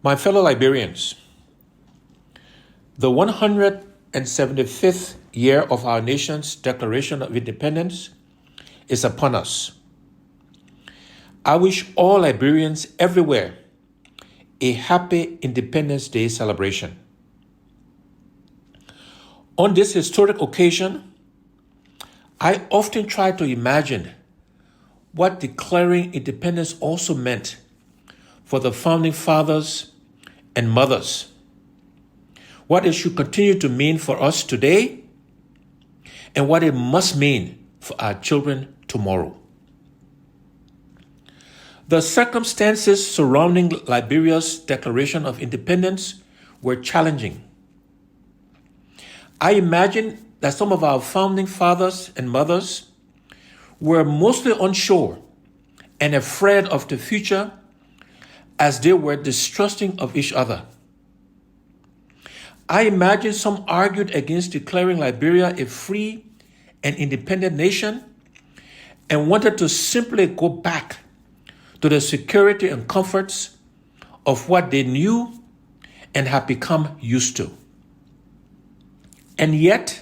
My fellow Liberians, the 175th year of our nation's Declaration of Independence is upon us. I wish all Liberians everywhere a happy Independence Day celebration. On this historic occasion, I often try to imagine what declaring independence also meant for the founding fathers and mothers, what it should continue to mean for us today, and what it must mean for our children tomorrow. The circumstances surrounding Liberia's Declaration of Independence were challenging. I imagine that some of our founding fathers and mothers were mostly unsure and afraid of the future as they were distrusting of each other. I imagine some argued against declaring Liberia a free and independent nation and wanted to simply go back to the security and comforts of what they knew and had become used to. And yet,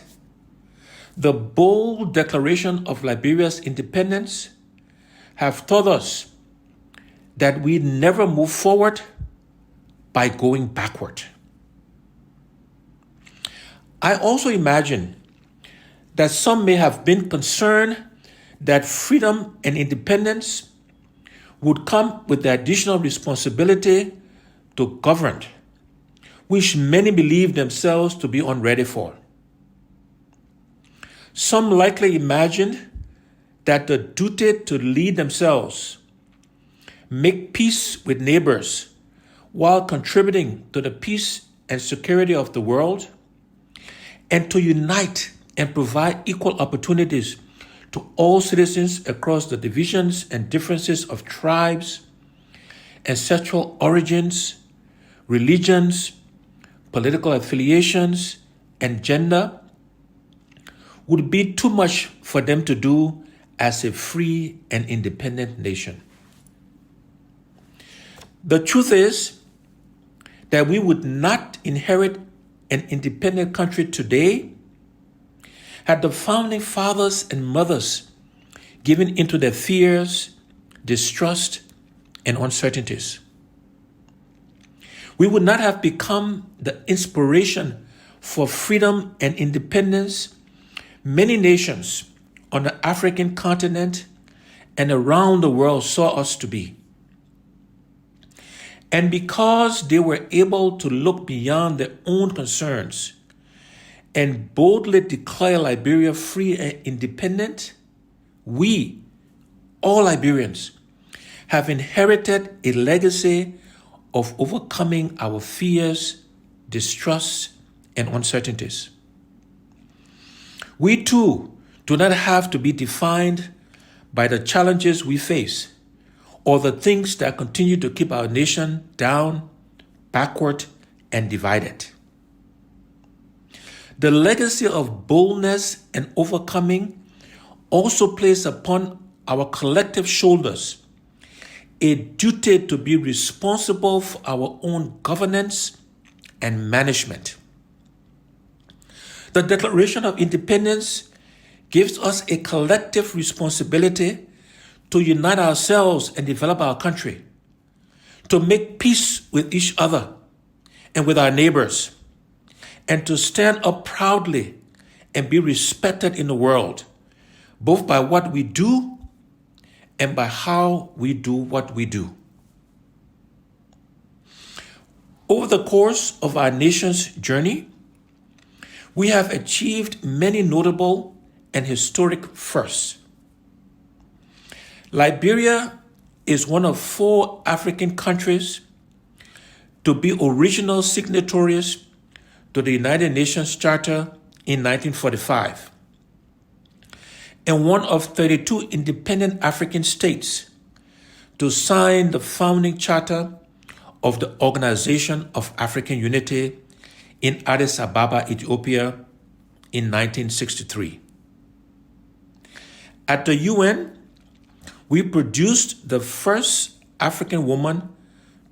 the bold declaration of Liberia's independence have taught us that we never move forward by going backward. I also imagine that some may have been concerned that freedom and independence would come with the additional responsibility to govern, which many believe themselves to be unready for. Some likely imagined that the duty to lead themselves, make peace with neighbors while contributing to the peace and security of the world, and to unite and provide equal opportunities to all citizens across the divisions and differences of tribes, ancestral origins, religions, political affiliations, and gender, would be too much for them to do as a free and independent nation. The truth is that we would not inherit an independent country today had the founding fathers and mothers given into their fears, distrust, and uncertainties. We would not have become the inspiration for freedom and independence many nations on the African continent and around the world saw us to be. And because they were able to look beyond their own concerns and boldly declare Liberia free and independent, we, all Liberians, have inherited a legacy of overcoming our fears, distrusts, and uncertainties. We too do not have to be defined by the challenges we face or the things that continue to keep our nation down, backward, and divided. The legacy of boldness and overcoming also places upon our collective shoulders a duty to be responsible for our own governance and management. The Declaration of Independence gives us a collective responsibility to unite ourselves and develop our country, to make peace with each other and with our neighbors, and to stand up proudly and be respected in the world, both by what we do and by how we do what we do. Over the course of our nation's journey, we have achieved many notable and historic firsts. Liberia is one of 4 African countries to be original signatories to the United Nations Charter in 1945, and one of 32 independent African states to sign the founding charter of the Organization of African Unity in Addis Ababa, Ethiopia in 1963. At the UN, we produced the first African woman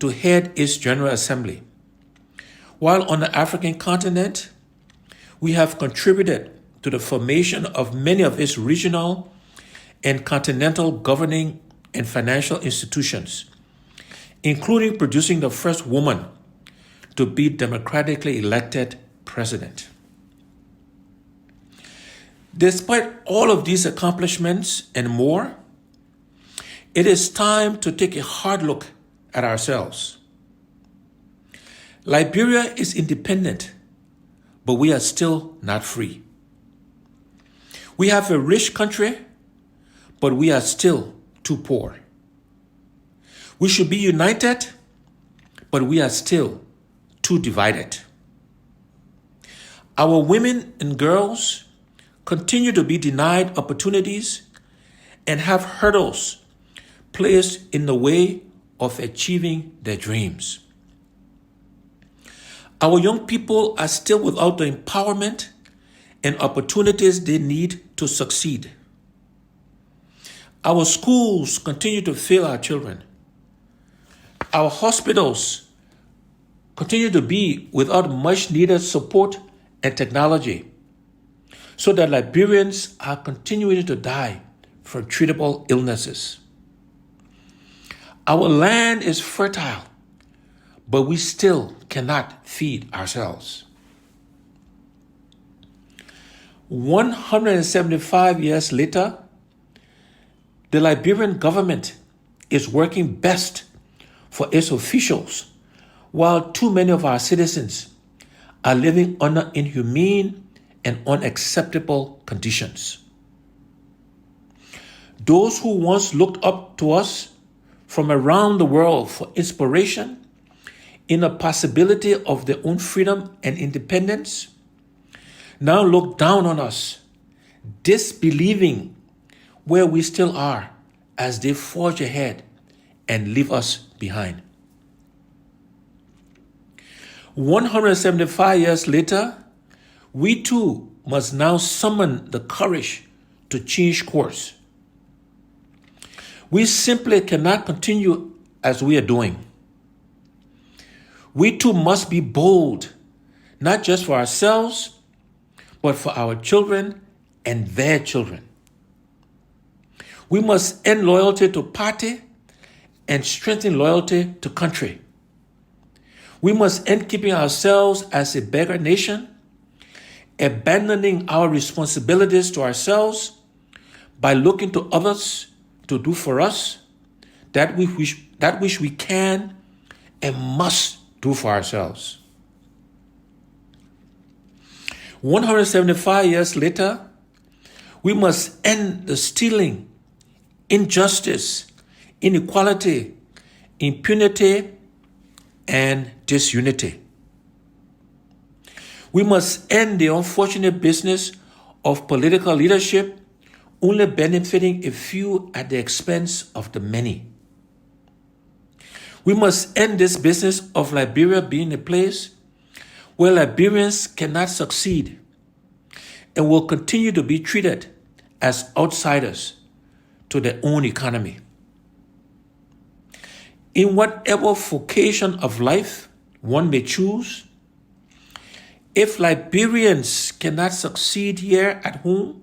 to head its General Assembly. While on the African continent, we have contributed to the formation of many of its regional and continental governing and financial institutions, including producing the first woman to be democratically elected president. Despite all of these accomplishments and more, it is time to take a hard look at ourselves. Liberia is independent, but we are still not free. We have a rich country, but we are still too poor. We should be united, but we are still too divided. Our women and girls continue to be denied opportunities and have hurdles placed in the way of achieving their dreams. Our young people are still without the empowerment and opportunities they need to succeed. Our schools continue to fail our children. Our hospitals continue to be without much needed support and technology, so that Liberians are continuing to die from treatable illnesses. Our land is fertile, but we still cannot feed ourselves. 175 years later, the Liberian government is working best for its officials, while too many of our citizens are living under inhumane and unacceptable conditions. Those who once looked up to us from around the world for inspiration in the possibility of their own freedom and independence now look down on us, disbelieving where we still are as they forge ahead and leave us behind. 175 years later, we too must now summon the courage to change course. We simply cannot continue as we are doing. We too must be bold, not just for ourselves, but for our children and their children. We must end loyalty to party and strengthen loyalty to country. We must end keeping ourselves as a beggar nation, abandoning our responsibilities to ourselves by looking to others to do for us that which we can and must do for ourselves. 175 years later, we must end the stealing, injustice, inequality, impunity, and disunity. We must end the unfortunate business of political leadership only benefiting a few at the expense of the many. We must end this business of Liberia being a place where Liberians cannot succeed and will continue to be treated as outsiders to their own economy. In whatever vocation of life one may choose, if Liberians cannot succeed here at home,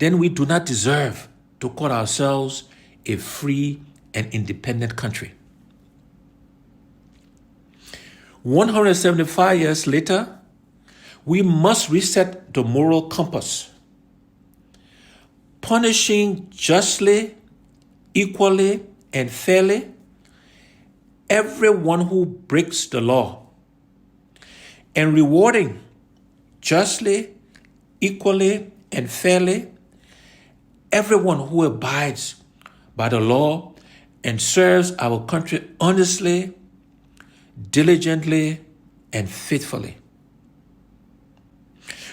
then we do not deserve to call ourselves a free and independent country. 175 years later, we must reset the moral compass, punishing justly, equally, and fairly everyone who breaks the law, and rewarding justly, equally, and fairly everyone who abides by the law and serves our country honestly, diligently, and faithfully.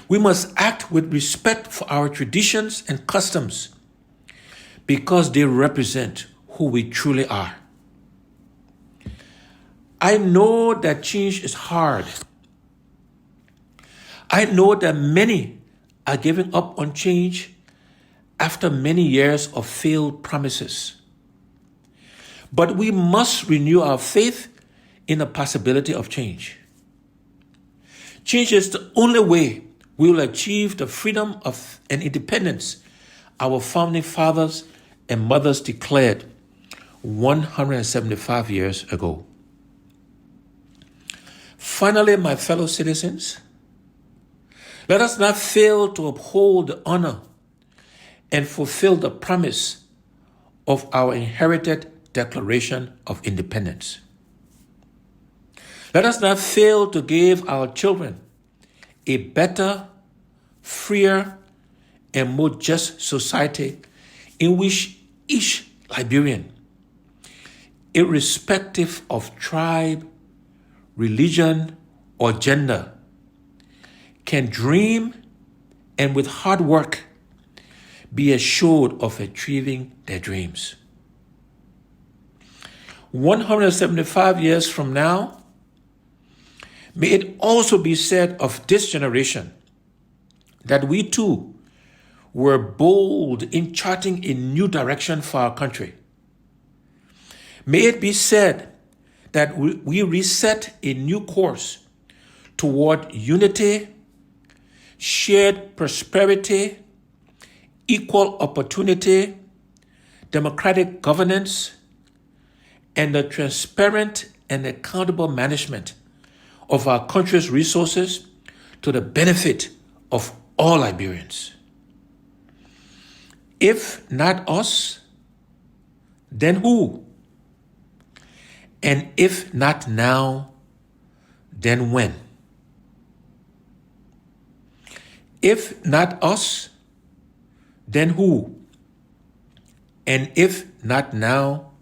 We must act with respect for our traditions and customs because they represent who we truly are. I know that change is hard. I know that many are giving up on change after many years of failed promises. But we must renew our faith in the possibility of change. Change is the only way we will achieve the freedom of and independence our founding fathers and mothers declared 175 years ago. Finally, my fellow citizens, let us not fail to uphold the honor and fulfill the promise of our inherited Declaration of Independence. Let us not fail to give our children a better, freer, and more just society in which each Liberian, irrespective of tribe, religion, or gender, can dream and with hard work be assured of achieving their dreams. 175 years from now, may it also be said of this generation that we too were bold in charting a new direction for our country. May it be said that we reset a new course toward unity, shared prosperity, equal opportunity, democratic governance, and the transparent and accountable management of our country's resources to the benefit of all Liberians. If not us, then who? And if not now, then when? If not us, then who? And if not now,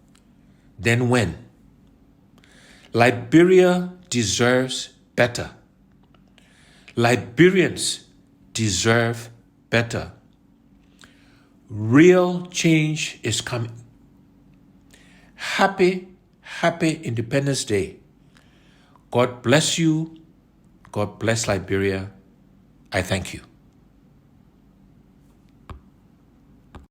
then when? Liberia deserves better. Liberians deserve better. Real change is coming. Happy Independence Day. God bless you. God bless Liberia. I thank you.